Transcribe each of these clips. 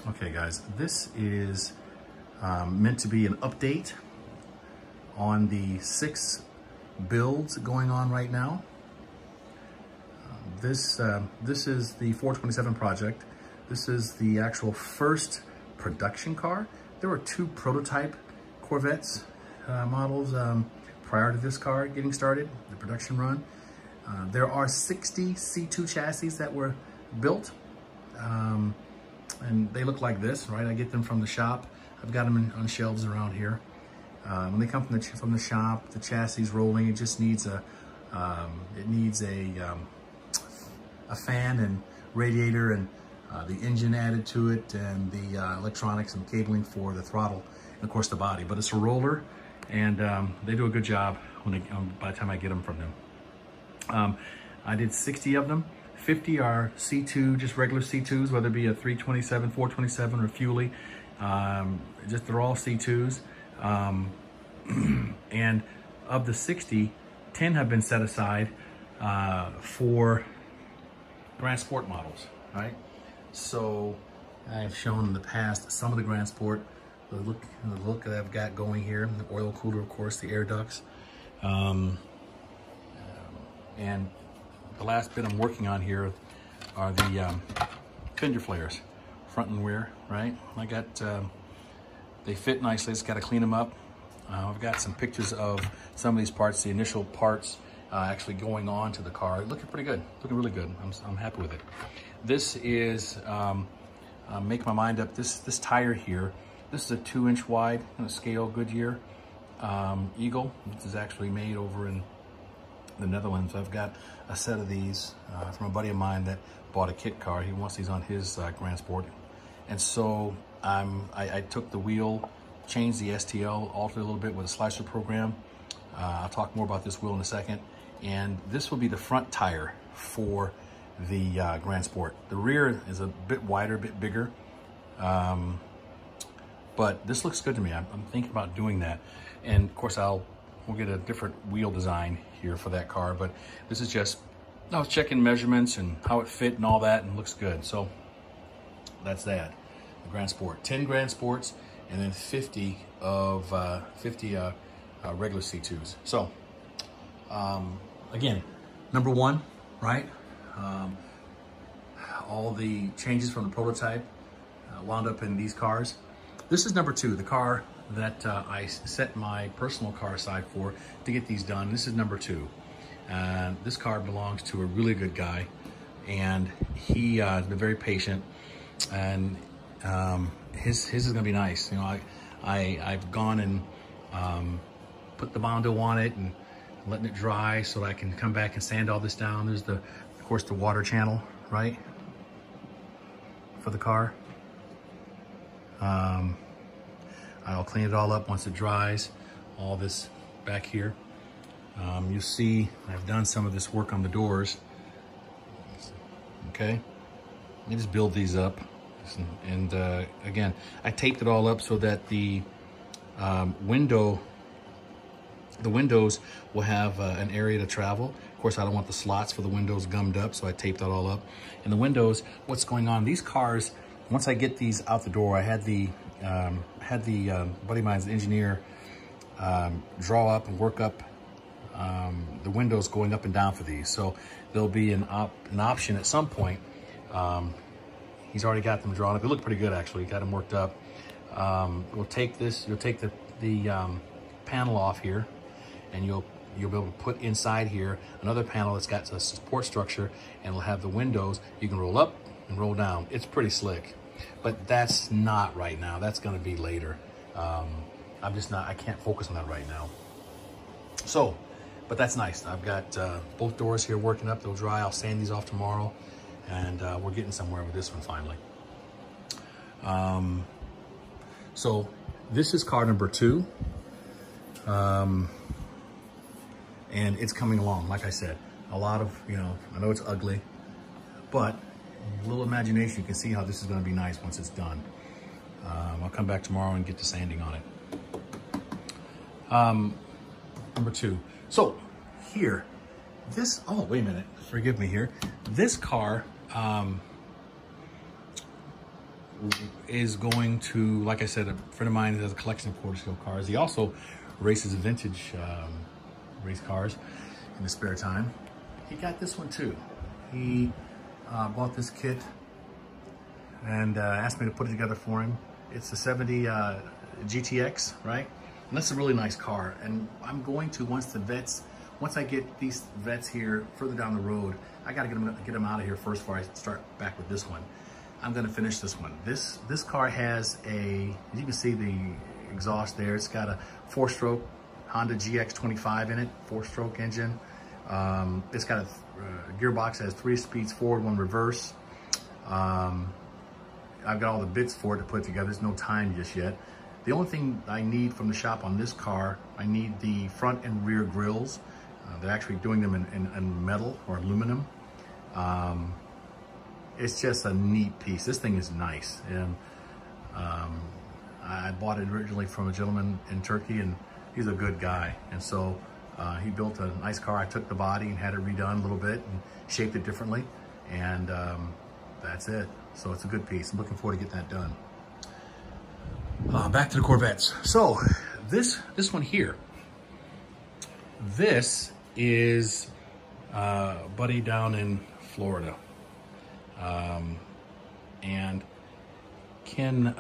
Okay guys, this is meant to be an update on the 6 builds going on right now. This is the 427 project. This is the actual first production car. There were 2 prototype Corvettes models prior to this car getting started, the production run. There are 60 C2 chassis that were built. And they look like this, right? I get them from the shop. I've got them on shelves around here. When they come from the shop, the chassis is rolling. It just needs a fan and radiator and the engine added to it, and the electronics and cabling for the throttle, and of course the body. But it's a roller, and they do a good job by the time I get them from them. I did 60 of them. 50 are C2, just regular C2s, whether it be a 327, 427, or Fuelie. They're all C2s. And of the 60, 10 have been set aside for Grand Sport models, right? So I've shown in the past some of the Grand Sport, the look that I've got going here, the oil cooler, of course, the air ducts. And the last bit I'm working on here are the Fender Flares, front and rear, right? I got, they fit nicely, just got to clean them up. I've got some pictures of some of these parts, the initial parts actually going on to the car. Looking pretty good, looking really good. I'm happy with it. This is, make my mind up, this tire here, this is a 2-inch wide scale Goodyear Eagle. This is actually made over in the Netherlands. I've got a set of these from a buddy of mine that bought a kit car. He wants these on his Grand Sport. And so I took the wheel, changed the STL, altered it a little bit with a slicer program. I'll talk more about this wheel in a second. And this will be the front tire for the Grand Sport. The rear is a bit wider, a bit bigger. But this looks good to me. I'm thinking about doing that. And of course we'll get a different wheel design here for that car, but this is just, I was checking measurements and how it fit and all that, and looks good. So that's that, the Grand Sport. 10 Grand Sports, and then 50 regular C2s. So again, number 1, right? All the changes from the prototype wound up in these cars. This is number 2, the car that I set my personal car aside for to get these done. This is number 2. This car belongs to a really good guy, and he has been very patient, and his is gonna be nice. You know, I've gone and put the Bondo on it and letting it dry so that I can come back and sand all this down. There's of course the water channel, right, for the car. I'll clean it all up once it dries, all this back here. You see, I've done some of this work on the doors. Okay, let me just build these up. And again, I taped it all up so that the windows will have an area to travel. Of course, I don't want the slots for the windows gummed up, so I taped that all up. And the windows, what's going on, these cars, once I get these out the door, I had the buddy of mine's, the engineer, draw up and work up the windows going up and down for these. So there'll be an option at some point. He's already got them drawn up. They look pretty good, actually. Got them worked up. We'll take this. You'll take the panel off here, and you'll be able to put inside here another panel that's got a support structure, and it'll have the windows. You can roll up and roll down. It's pretty slick. But that's not right now. That's going to be later. I can't focus on that right now. So, but that's nice. I've got both doors here working up. They'll dry. I'll sand these off tomorrow. And we're getting somewhere with this one finally. So this is car number 2. And it's coming along. Like I said, a lot of, I know it's ugly, but a little imagination, you can see how this is going to be nice once it's done. I'll come back tomorrow and get the sanding on it. Number 2. So here, oh, wait a minute. Forgive me here. This car is going to, like I said, a friend of mine has a collection of quarter scale cars. He also races vintage race cars in his spare time. He got this one too. He bought this kit and asked me to put it together for him. It's a 70 GTX, right? And that's a really nice car. And I'm going to, once I get these vets here further down the road, I gotta get them out of here first before I start back with this one. I'm gonna finish this one. This car has a, as you can see the exhaust there, it's got a 4-stroke Honda GX25 in it, 4-stroke engine. It's got a gearbox that has 3 speeds forward, 1 reverse. I've got all the bits for it to put together. There's no time just yet. The only thing I need from the shop on this car, I need the front and rear grills. They're actually doing them in metal or aluminum. It's just a neat piece. This thing is nice. And I bought it originally from a gentleman in Turkey, and he's a good guy. And so he built a nice car. I took the body and had it redone a little bit and shaped it differently. And that's it. So it's a good piece. I'm looking forward to getting that done. Back to the Corvettes. So this one here, this is buddy down in Florida. And Ken,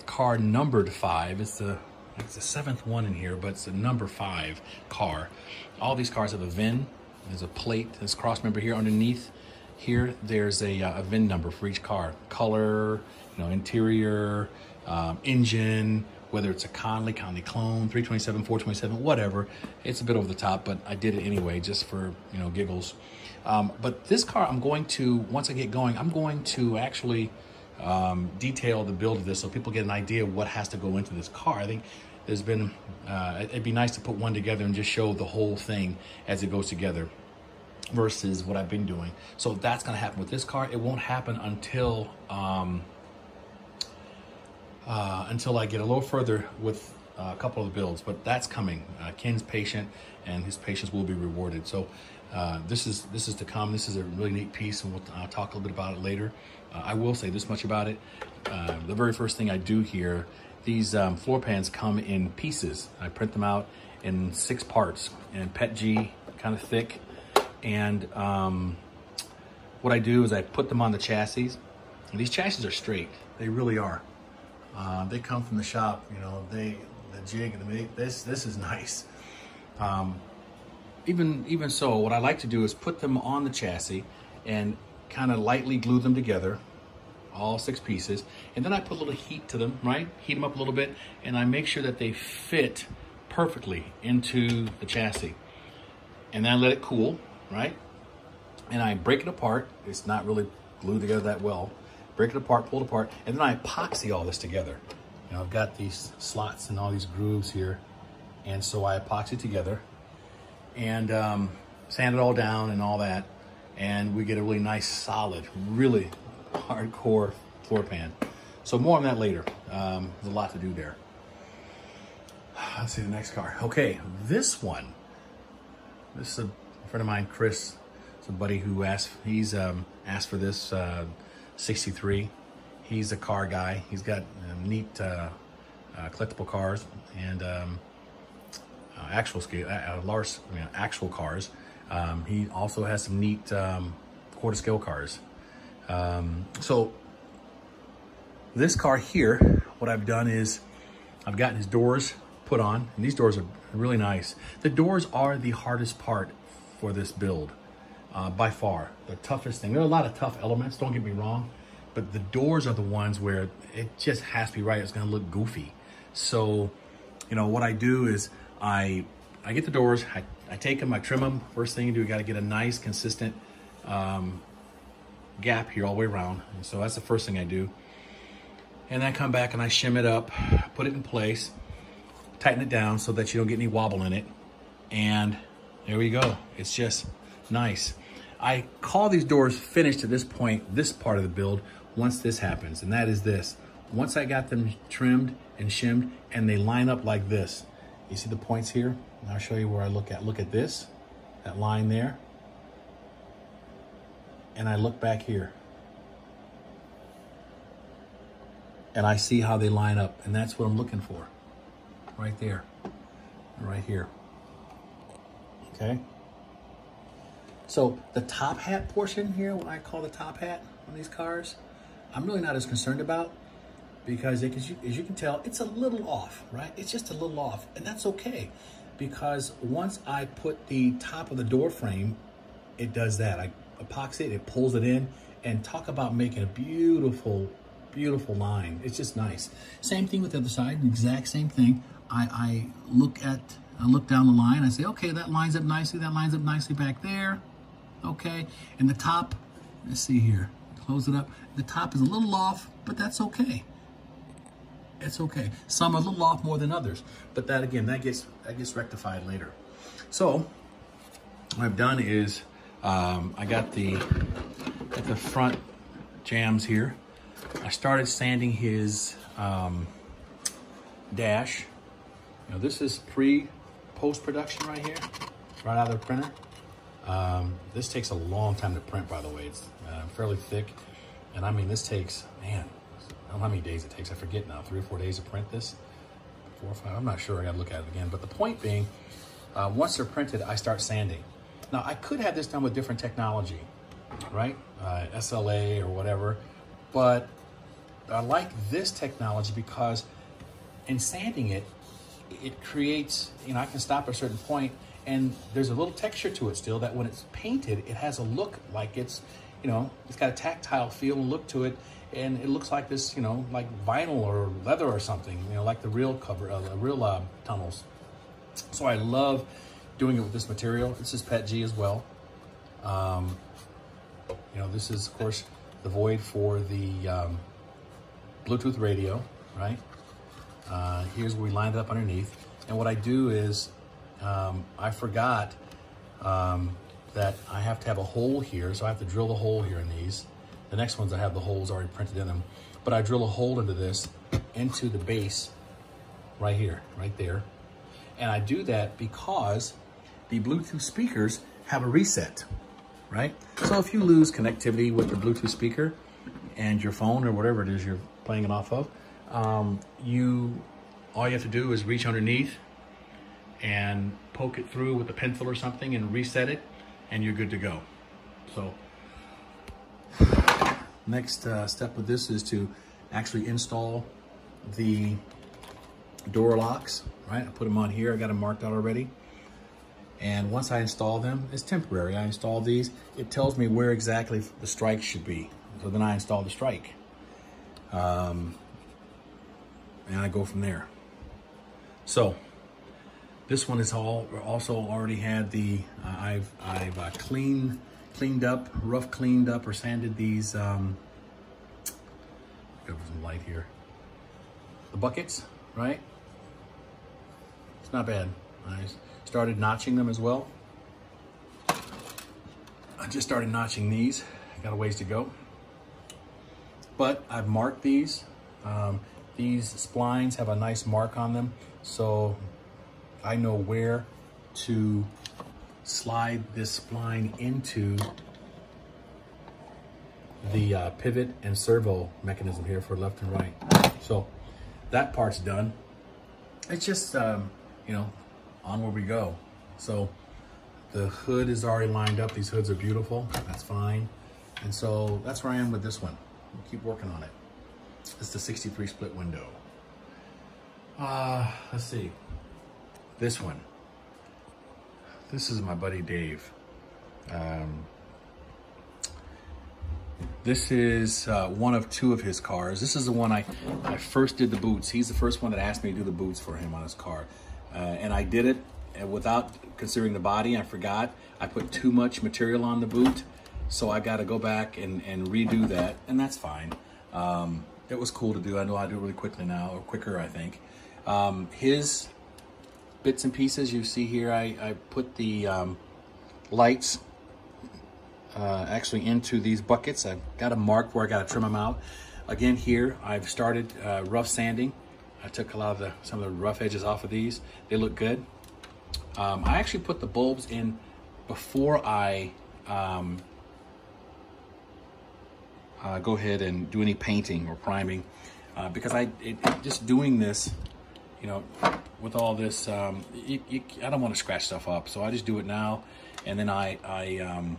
car numbered 5. It's the 7th one in here, but it's a number 5 car. All these cars have a VIN. There's a plate, this cross member here underneath. Here, there's a VIN number for each car. Color, interior, engine, whether it's a Conley clone, 327, 427, whatever. It's a bit over the top, but I did it anyway, just for, giggles. But this car, I'm going to, once I get going, I'm going to actually detail the build of this so people get an idea of what has to go into this car. I think there's been, it'd be nice to put one together and just show the whole thing as it goes together versus what I've been doing. So that's gonna happen with this car. It won't happen until I get a little further with a couple of the builds, but that's coming. Ken's patient, and his patience will be rewarded. So this is to come. This is a really neat piece, and I'll talk a little bit about it later. I will say this much about it. The very first thing I do here, these floor pans come in pieces. I print them out in 6 parts in PET G, kind of thick. And what I do is I put them on the chassis. And these chassis are straight. They really are. They come from the shop, the jig and this is nice. Even so, what I like to do is put them on the chassis and kind of lightly glue them together, all 6 pieces, and then I put a little heat to them, right? Heat them up a little bit, and I make sure that they fit perfectly into the chassis. And then I let it cool, right? And I break it apart. It's not really glued together that well. Break it apart, pull it apart, and then I epoxy all this together. I've got these slots and all these grooves here, and so I epoxy together and sand it all down and all that, and we get a really nice, solid, really hardcore floor pan. So more on that later. There's a lot to do there. Let's see the next car. Okay, this one. This is a friend of mine, Chris. It's a buddy who asked. He's asked for this 63. He's a car guy. He's got neat collectible cars and actual cars. He also has some neat quarter scale cars. So this car here, what I've done is I've gotten his doors put on, and these doors are really nice. The doors are the hardest part for this build, by far. The toughest thing. There are a lot of tough elements, don't get me wrong, but the doors are the ones where it just has to be right. It's gonna look goofy. So, what I do is I get the doors, I take them, I trim them. First thing you do, you gotta get a nice, consistent gap here all the way around. And so that's the first thing I do. And then I come back and I shim it up, put it in place, tighten it down so that you don't get any wobble in it. And there we go. It's just nice. I call these doors finished at this point, this part of the build, once this happens, and that is this. Once I got them trimmed and shimmed and they line up like this, you see the points here? And I'll show you where I look at this, that line there. and I look back here and I see how they line up, and that's what I'm looking for. Right there, right here, okay? So the top hat portion here, what I call the top hat on these cars, I'm really not as concerned about, because as you can tell, it's a little off, right? It's just a little off, and that's okay, because once I put the top of the door frame, it does that. I epoxy it, it pulls it in, and talk about making a beautiful, beautiful line. It's just nice. Same thing with the other side, the exact same thing. I look down the line, I say, okay, that lines up nicely, that lines up nicely back there, okay? And the top, let's see here, close it up. The top is a little off, but that's okay. It's okay. Some are a little off more than others, but that again, that gets rectified later. So what I've done is I got the front jambs here. I started sanding his dash. You know, this is post-production right here, right out of the printer. This takes a long time to print, by the way. It's fairly thick, and I mean, this takes, man, I don't know how many days it takes. I forget now, 3 or 4 days to print this, 4 or 5. I'm not sure. I gotta look at it again. But the point being, once they're printed, I start sanding. Now, I could have this done with different technology, right? SLA or whatever, but I like this technology because in sanding it, it creates, you know, I can stop at a certain point, and there's a little texture to it still that when it's painted, it has a look like it's, you know, it's got a tactile feel and look to it, and it looks like this, you know, like vinyl or leather or something, you know, like the real cover, the real tunnels. So I love doing it with this material. This is PET G as well. You know, this is, of course, the void for the Bluetooth radio, right? Here's where we lined it up underneath. And what I do is, I forgot that I have to have a hole here, so I have to drill the hole here in these. The next ones I have the holes already printed in them, but I drill a hole into this, into the base, right here, right there. And I do that because the Bluetooth speakers have a reset, right? So if you lose connectivity with the Bluetooth speaker and your phone or whatever it is you're playing it off of, all you have to do is reach underneath and poke it through with a pencil or something and reset it, and you're good to go. So next step with this is to actually install the door locks, right? I put them on here. I got them marked out already. And once I install them, it's temporary. I install these. It tells me where exactly the strike should be. So then I install the strike. And I go from there. So this one is also already had the, I've cleaned up, rough cleaned up or sanded these, got some light here. The buckets, right? It's not bad. I started notching them as well. I just started notching these. Got a ways to go. But I've marked these. These splines have a nice mark on them, so I know where to slide this spline into the pivot and servo mechanism here for left and right. So that part's done. It's just, you know, onward we go. So the hood is already lined up. These hoods are beautiful. That's fine. And so that's where I am with this one. We'll keep working on it. It's the 63 split window. Let's see. This one. This is my buddy Dave. This is one of 2 of his cars. This is the one I first did the boots. He's the first one that asked me to do the boots for him on his car. And I did it without considering the body. I forgot. I put too much material on the boot. So I got to go back and redo that. And that's fine. It was cool to do. I know I do it really quickly now, or quicker, I think. His bits and pieces you see here, I put the lights actually into these buckets. I've got them marked where I got to trim them out. Again, here I've started rough sanding. I took a lot of some of the rough edges off of these. They look good. I actually put the bulbs in before I go ahead and do any painting or priming, because just doing this, you know, with all this, I don't want to scratch stuff up, so I just do it now, and then I can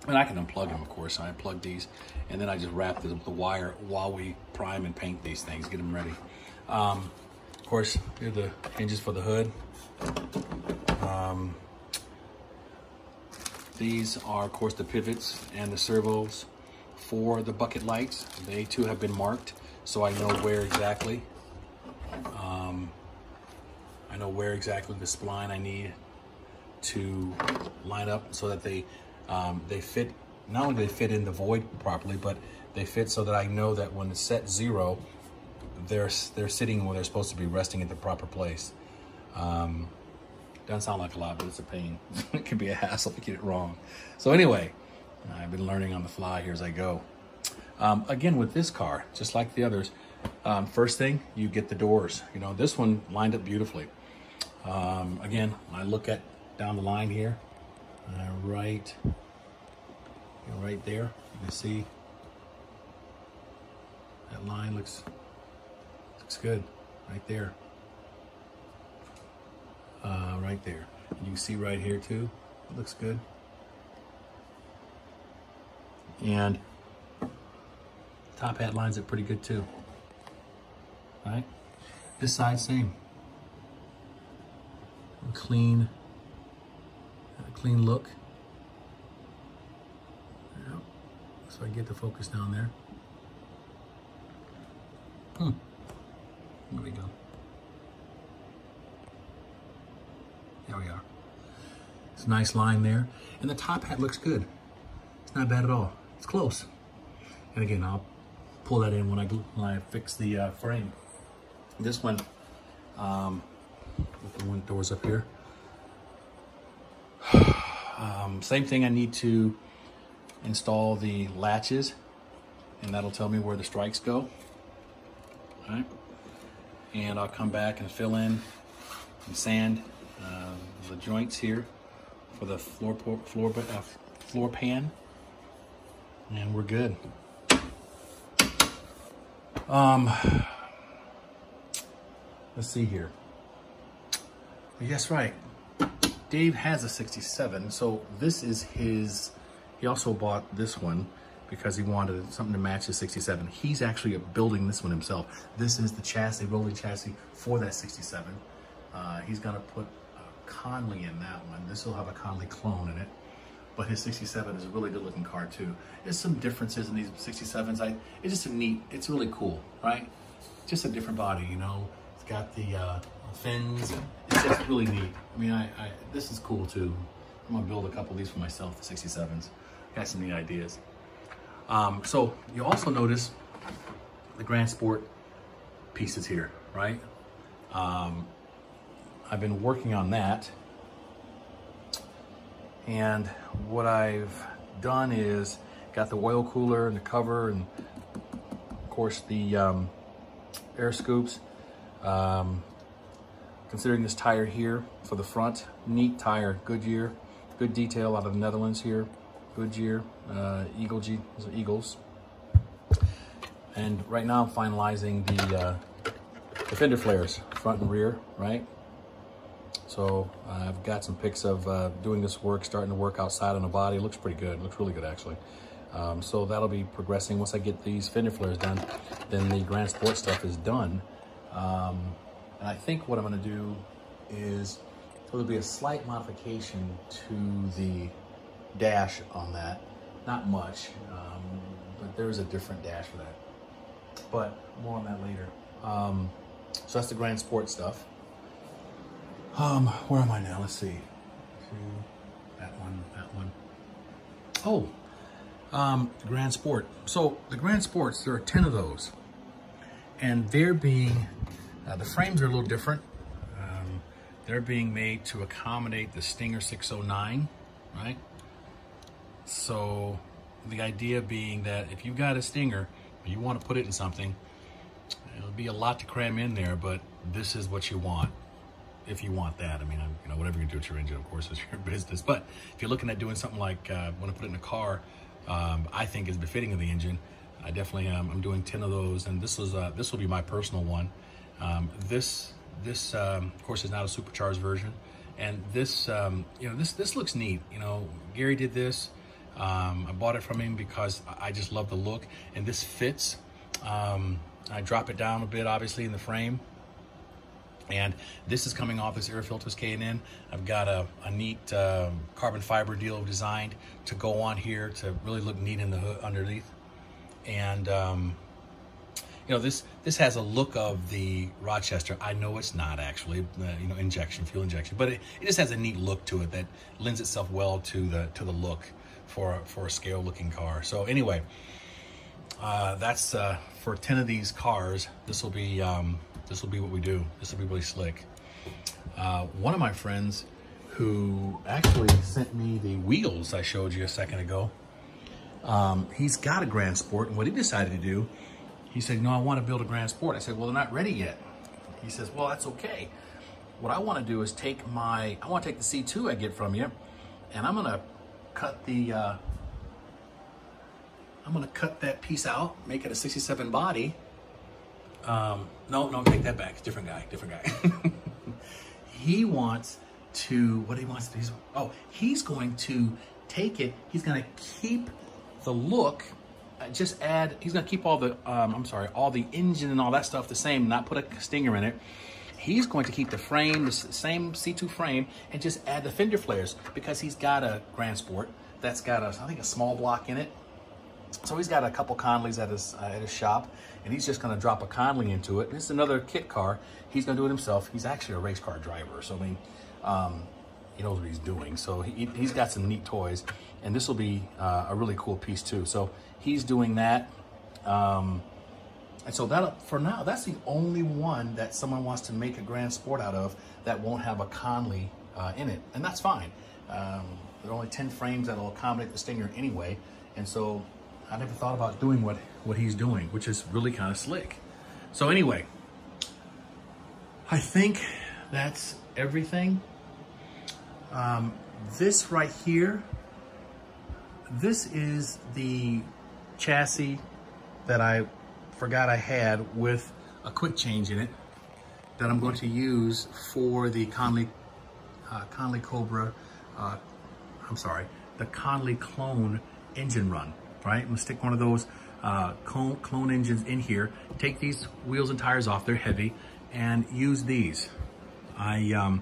unplug them, of course. I unplug these, and then I just wrap the wire while we prime and paint these things, get them ready. Of course, here are the hinges for the hood. These are, of course, the pivots and the servos for the bucket lights. They too have been marked, so I know where exactly. I know where exactly the spline I need to line up so that they fit. Not only do they fit in the void properly, but they fit so that I know that when it's set 0, they're sitting where they're supposed to be, resting at the proper place. Doesn't sound like a lot, but it's a pain. It can be a hassle if you get it wrong. So anyway, I've been learning on the fly here as I go. Again, with this car, just like the others, first thing, you get the doors. You know, this one lined up beautifully. Again, I look at down the line here, right there. You can see that line looks good right there. Right there. And you can see right here too. It looks good. And top hat lines up pretty good too. All right. This side, same. A clean look. Yep. So I get the focus down there. There we go. There we are. It's a nice line there. And the top hat looks good. It's not bad at all. It's close. And again, I'll pull that in when I fix the frame. This one, with the window doors up here. Same thing, I need to install the latches, and that'll tell me where the strikes go. All right. And I'll come back and fill in and sand the joints here for the floor pan, and we're good. Let's see here. Yes, right. Dave has a 67, so this is his. He also bought this one because he wanted something to match the 67. He's actually building this one himself. This is the chassis, rolling chassis for that 67. He's gonna put Conley in that one. This will have a Conley clone in it, but his 67 is a really good looking car too. There's some differences in these 67s. It's just it's really cool, right? Just a different body, you know. It's got the fins. It's just really neat. I mean, this is cool too. I'm gonna build a couple of these for myself, the 67s. Got some neat ideas. So you also notice the Grand Sport pieces here, right? I've been working on that, and what I've done is got the oil cooler and the cover, and of course the air scoops. Considering this tire here for the front, neat tire, Goodyear, good detail out of the Netherlands here, Goodyear, Eagles. And right now I'm finalizing the Fender Flares, front and rear, right? So I've got some pics of doing this work, starting to work outside on the body. It looks pretty good. It looks really good, actually. So that'll be progressing. Once I get these Fender Flares done, then the Grand Sport stuff is done. And I think what I'm going to do is there'll be a slight modification to the dash on that. Not much, but there is a different dash for that. But more on that later. So that's the Grand Sport stuff. Where am I now? Let's see. That one. Oh, the Grand Sport. So the Grand Sports, there are 10 of those. And they're being, the frames are a little different. They're being made to accommodate the Stinger 609, right? So the idea being that if you've got a Stinger, you want to put it in something, it'll be a lot to cram in there, but this is what you want. If you want that, I mean, whatever you do with your engine, of course, is your business. But if you're looking at doing something like, want to put it in a car, I think is befitting of the engine. I definitely I'm doing 10 of those, and this will be my personal one. This of course is not a supercharged version, and this you know, this looks neat. You know, Gary did this. I bought it from him because I just love the look, and this fits. I drop it down a bit, obviously, in the frame, and this is coming off this air filters K&N. I've got a neat carbon fiber deal designed to go on here to really look neat in the hood underneath. And you know, this has a look of the Rochester. I know it's not actually, you know, fuel injection, but it just has a neat look to it that lends itself well to the look for a scale looking car. So anyway, that's for 10 of these cars. This will be what we do. This will be really slick. One of my friends who actually sent me the wheels I showed you a second ago, he's got a Grand Sport, and what he decided to do, he said, no, I want to build a Grand Sport. I said, well, they're not ready yet. He says, well, that's okay. What I want to do is take the C2 I get from you, and I'm going to cut that piece out, make it a 67 body. No, take that back. Different guy. He wants to, he's going to take it, he's going to keep the look, he's going to keep all the, all the engine and all that stuff the same, not put a Stinger in it. He's going to keep the frame, the same C2 frame, and just add the Fender Flares, because he's got a Grand Sport that's got I think a small block in it. So he's got a couple Conleys at his shop, and he's just going to drop a Conley into it. This is another kit car. He's going to do it himself. He's actually a race car driver, so I mean, he knows what he's doing. So he's got some neat toys, and this will be a really cool piece too. So he's doing that, and so that for now, that's the only one that someone wants to make a Grand Sport out of that won't have a Conley in it, and that's fine. There are only 10 frames that'll accommodate the Stinger anyway, and so I never thought about doing what he's doing, which is really kind of slick. So anyway, I think that's everything. This right here, this is the chassis that I forgot I had with a quick change in it that I'm going to use for the Conley Cobra, the Conley Clone engine run. Right, I'm gonna stick one of those clone engines in here, take these wheels and tires off, they're heavy, and use these. I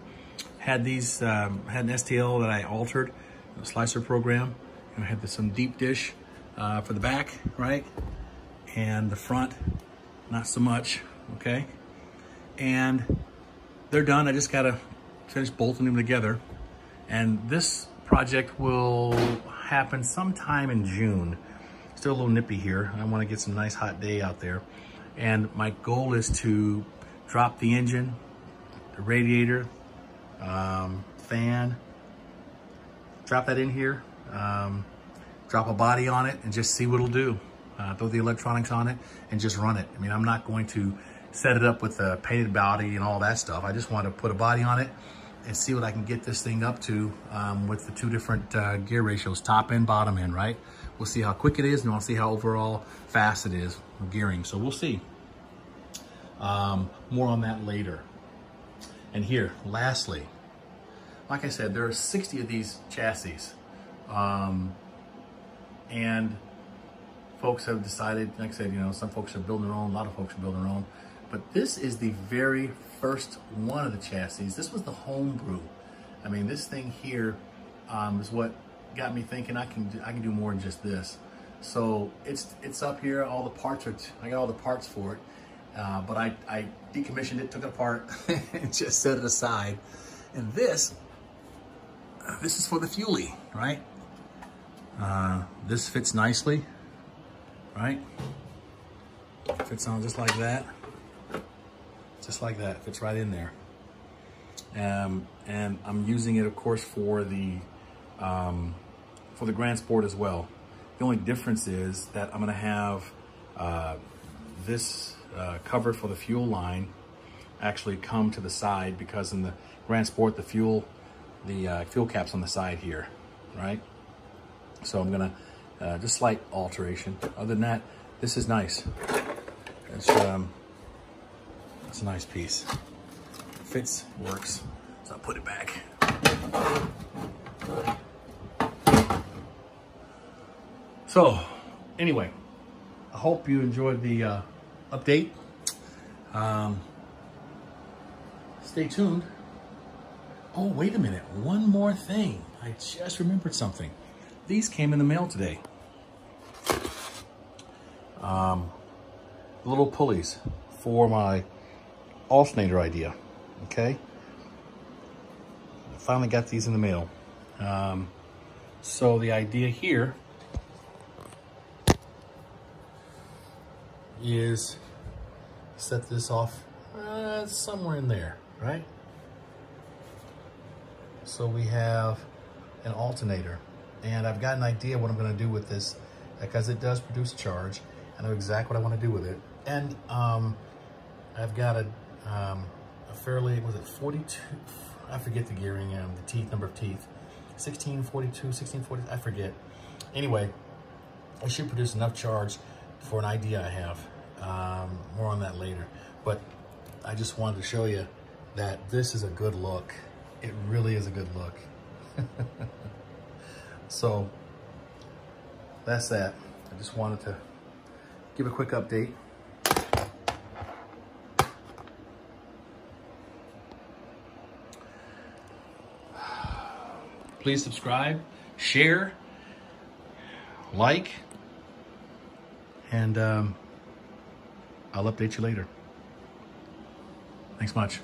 had these, had an STL that I altered, a slicer program, and I had some deep dish for the back, right? And the front, not so much, okay? And they're done, I just gotta finish bolting them together. And this project will happen sometime in June. Still a little nippy here. I want to get some nice hot day out there. And my goal is to drop the engine, the radiator, fan, drop that in here, drop a body on it, and just see what it'll do. Throw the electronics on it and just run it. I mean, I'm not going to set it up with a painted body and all that stuff. I just want to put a body on it and see what I can get this thing up to with the two different gear ratios, top and bottom end, right? We'll see how quick it is, and we'll see how overall fast it is with gearing. So we'll see. More on that later. And here, lastly, like I said, there are 60 of these chassis. And folks have decided, like I said, you know, some folks are building their own, a lot of folks are building their own. But this is the very first one of the chassis. This was the homebrew. I mean, this thing here is what got me thinking I can do more than just this. So it's up here. All the parts are, I got all the parts for it. But I decommissioned it, took it apart, and just set it aside. And this is for the fuelie, right? This fits nicely, right? Fits on just like that. Just like that, fits right in there. And I'm using it, of course, for the Grand Sport as well. The only difference is that I'm gonna have this cover for the fuel line actually come to the side, because in the Grand Sport, the fuel cap's on the side here, right? So I'm gonna just slight alteration. Other than that, this is nice. It's a nice piece. Fits, works. So I'll put it back. So, anyway, I hope you enjoyed the update. Stay tuned. Oh, wait a minute. One more thing. I just remembered something. These came in the mail today. Little pulleys for my alternator idea. Okay? I finally got these in the mail. So the idea here is set this off somewhere in there, right? So we have an alternator, and I've got an idea what I'm going to do with this because it does produce charge. I know exactly what I want to do with it, and I've got a fairly, was it 42? I forget the gearing, the teeth, number of teeth, 1642, 1640, I forget. Anyway, I should produce enough charge for an idea I have. More on that later, but I just wanted to show you that this is a good look. It really is a good look. So that's that. I just wanted to give a quick update. Please subscribe, share, like, and I'll update you later. Thanks much.